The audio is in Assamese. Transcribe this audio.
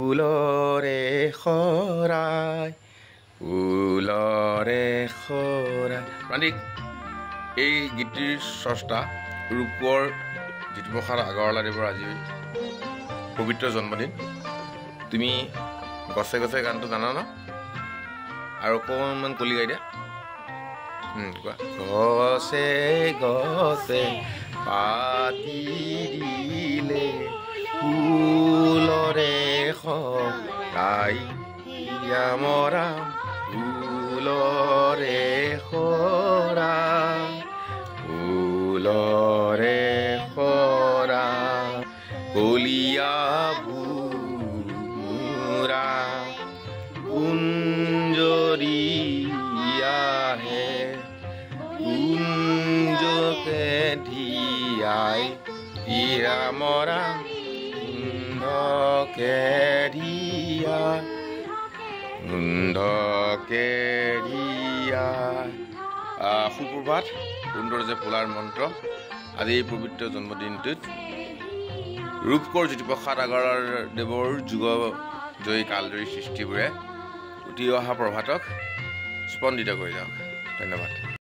ফুলৰে খৰাই ফুলৰে খৰাই প্ৰান্তিক এই গীতটিৰ স্ৰষ্টা ৰূপকোঁৱৰ জ্যোতিপ্ৰসাদ আগৰৱালাদেৱৰ আজি পবিত্ৰ জন্মদিন। তুমি গছে গছে গানটো জানা ন? আৰু অকণমান কলি গাই দিয়া। কোৱা। গছে গছে পাতি দিলে ফুলৰে খৰাই মৰা ফুলৰে খৰাই ফুলৰে খৰাই কলিয়া ভোমোৰা কুঞ্জৰিয়াহে কুঞ্জকে ধিয়াই তীৰা মৰা কুন্ধকে ধিয়া কুন্ধকে ধিয়া। সুপ্ৰভাত, সুন্দৰ যে ফুলাৰ মন্ত্ৰ। আজি এই পবিত্ৰ জন্মদিনটোত ৰূপকোঁৱৰ জ্যোতিপ্ৰসাদ আগৰৱালাদেৱৰ যুগজয়ী কালজয়ী সৃষ্টিবোৰে উঠি অহা প্ৰভাতক স্পন্দিত কৰি যাওক। ধন্যবাদ।